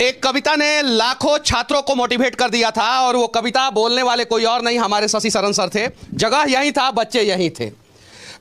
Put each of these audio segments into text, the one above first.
एक कविता ने लाखों छात्रों को मोटिवेट कर दिया था और वो कविता बोलने वाले कोई और नहीं हमारे शशि शरण सर थे। जगह यही था, बच्चे यही थे।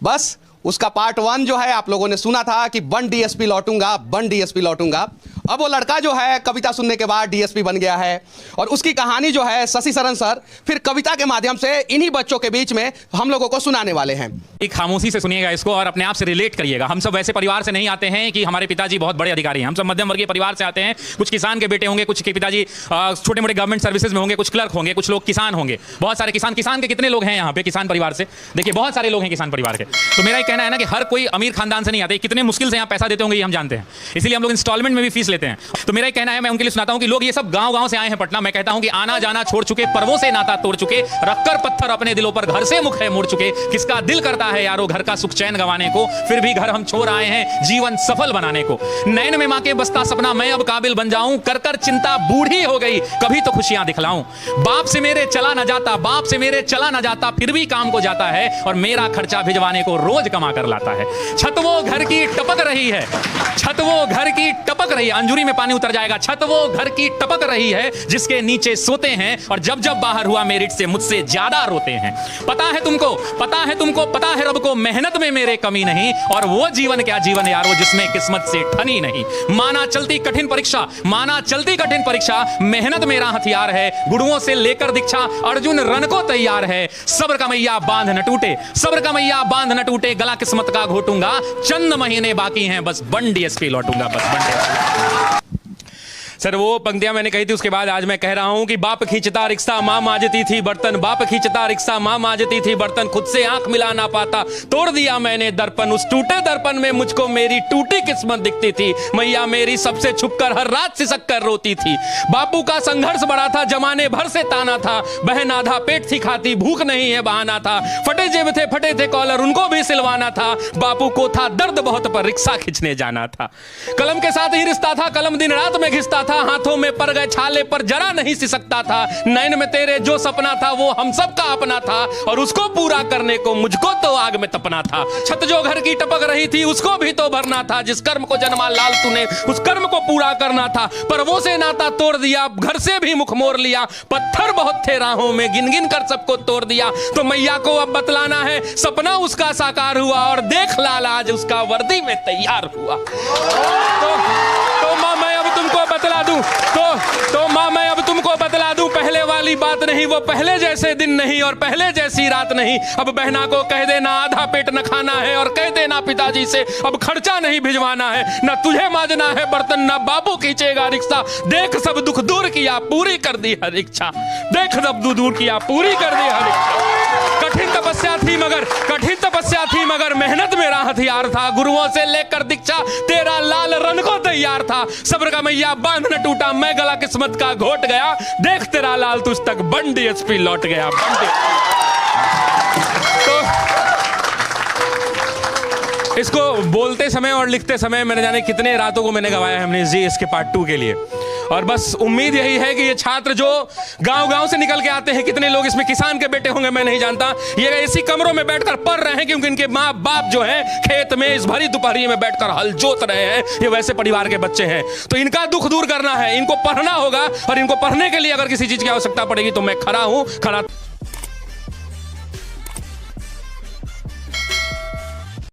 बस उसका पार्ट 1 जो है आप लोगों ने सुना था कि बन डीएसपी लौटूंगा, बन डीएसपी लौटूंगा। अब वो लड़का जो है कविता सुनने के बाद डीएसपी बन गया है और उसकी कहानी जो है शशि शरण सर फिर कविता के माध्यम से इन्हीं बच्चों के बीच में हम लोगों को सुनाने वाले हैं। एक खामोशी से सुनिएगा इसको और अपने आप से रिलेट करिएगा। हम सब वैसे परिवार से नहीं आते हैं कि हमारे पिताजी बहुत बड़े अधिकारी हैं। हम सब मध्यम वर्गीय परिवार से आते हैं। कुछ किसान के बेटे होंगे, कुछ के पिताजी छोटे मोटे गवर्नमेंट सर्विसेज में होंगे, कुछ क्लर्क होंगे, कुछ लोग किसान होंगे। बहुत सारे किसान के कितने लोग हैं यहाँ पे किसान परिवार से? देखिए बहुत सारे लोग हैं किसान परिवार के। तो मेरा ये कहना है ना कि हर कोई अमीर खानदान से नहीं आते। कितने मुश्किल से यहाँ पैसा देते होंगे ये हम जानते हैं, इसीलिए हम लोग इंस्टॉलमेंट में भी फीस लेते हैं। तो मेरा कहना है, मैं उनके लिए सुनाता हूं कि लोग ये सब गांव-गांव से आए हैं पटना। मैं कहता हूं कि आना जाना छोड़ चुके, पर्वों से नाता तोड़ चुके, रखकर पत्थर अपने दिलों पर घर से मुख है मोड़ चुके। किसका दिल करता है यारो घर का सुख चैन गंवाने को, फिर भी घर हम छोड़ आए हैं जीवन सफल बनाने को। नैन में मां के बसता सपना मैं अब काबिल बन जाऊं, कर कर चिंता बूढ़ी हो गई कभी तो खुशियां दिखलाऊं। बाप से मेरे चला न जाता, बाप से मेरे चला न जाता, फिर भी काम को जाता है और मेरा खर्चा भिजवाने को रोज कमा कर लाता है। छत वो घर की टपक रही है, छत वो घर की टपक रही है, अंजुरी में पानी उतर जाएगा। छत वो घर की टपक रही है जिसके नीचे सोते हैं और जब जब बाहर हुआ मेरिट से मुझसे ज्यादा रोते हैं। पता है तुमको, पता है तुमको, पता है रब को मेहनत में मेरे कमी नहीं, और वो जीवन क्या जीवन यारो जिसमें किस्मत से ठनी नहीं। माना चलती कठिन परीक्षा, माना चलती कठिन परीक्षा, मेहनत मेरा हथियार है, गुरुओं से लेकर दीक्षा अर्जुन रण को तैयार है। सब्र का मैया बांध न टूटे, सब्र का मैया बांध न टूटे, गला किस्मत का घोटूंगा, चंद महीने बाकी हैं बस बन डीएसपी लौटूंगा, बस बन डीएसपी। सर वो पंक्तियां मैंने कही थी, उसके बाद आज मैं कह रहा हूं कि बाप खींचता रिक्शा मां मांजती थी बर्तन, बाप खींचता रिक्शा मां मांजती थी बर्तन, खुद से आंख मिला ना पाता तोड़ दिया मैंने दर्पण, उस टूटे दर्पण में मुझको मेरी टूटी किस्मत दिखती थी। मैया मेरी सबसे छुपकर हर रात सिसक कर रोती थी। बापू का संघर्ष बड़ा था, जमाने भर से ताना था, बहन आधा पेट थी खाती, भूख नहीं है बहाना था, फटे जेब थे फटे थे कॉलर उनको भी सिलवाना था। बापू को था दर्द बहुत पर रिक्शा खींचने जाना था। कलम के साथ ही रिश्ता था, कलम दिन रात में घिसता था, हाथों में पड़ गए छाले पर जरा नहीं सिसकता था। नैन में तेरे जो सपना था वो हम सब का अपना था और उसको पूरा करने को मुझको तो आग में तपना था। छत जो घर की टपक रही थी उसको भी तो भरना था, जिस कर्म को जन्मा लाल तूने उस कर्म को पूरा करना था। पर वो से नाता तोड़ दिया, घर से भी मुख मोड़ लिया, पत्थर बहुत थे राहों में गिन गिन कर सबको तोड़ दिया। तो मैया को अब बतलाना है सपना उसका साकार हुआ और देख लाल आज उसका वर्दी में तैयार हुआ। तो मां मैं अब तुमको बतला दूं, तो मां मैं अब तुमको बतला दूं, पहले वाली बात नहीं, वो पहले जैसे दिन नहीं और पहले जैसी रात नहीं। अब बहना को कह देना आधा पेट न खाना है और कह देना पिताजी से अब खर्चा नहीं भिजवाना है। न तुझे मांजना है बर्तन न बाबू खींचेगा रिक्शा, देख सब दुख दूर किया पूरी कर दी हर इच्छा, देख सब दुख दूर किया पूरी कर दी हर इच्छा। कठिन तपस्या थी मगर, कठिन तपस्या थी मगर मेहनत मेरा हथियार था, गुरुओं से लेकर दीक्षा तेरा लाल रण को तैयार था। सब्र का मैया बांध न टूटा, मैं गला किस्मत का घोट गया, देख तेरा लाल तुझ तक बन डीएसपी लौट गया। तो इसको बोलते समय और लिखते समय मैंने जाने कितने रातों को मैंने गवाया है हमने जी इसके पार्ट 2 के लिए। और बस उम्मीद यही है कि ये छात्र जो गांव-गांव से निकल के आते हैं, कितने लोग इसमें किसान के बेटे होंगे मैं नहीं जानता, ये ऐसी कमरों में बैठकर पढ़ रहे हैं क्योंकि इनके माँ बाप जो हैं खेत में इस भरी दोपहरी में बैठकर हल जोत रहे हैं। ये वैसे परिवार के बच्चे हैं, तो इनका दुख दूर करना है, इनको पढ़ना होगा और इनको पढ़ने के लिए अगर किसी चीज की आवश्यकता पड़ेगी तो मैं खड़ा हूं, खड़ा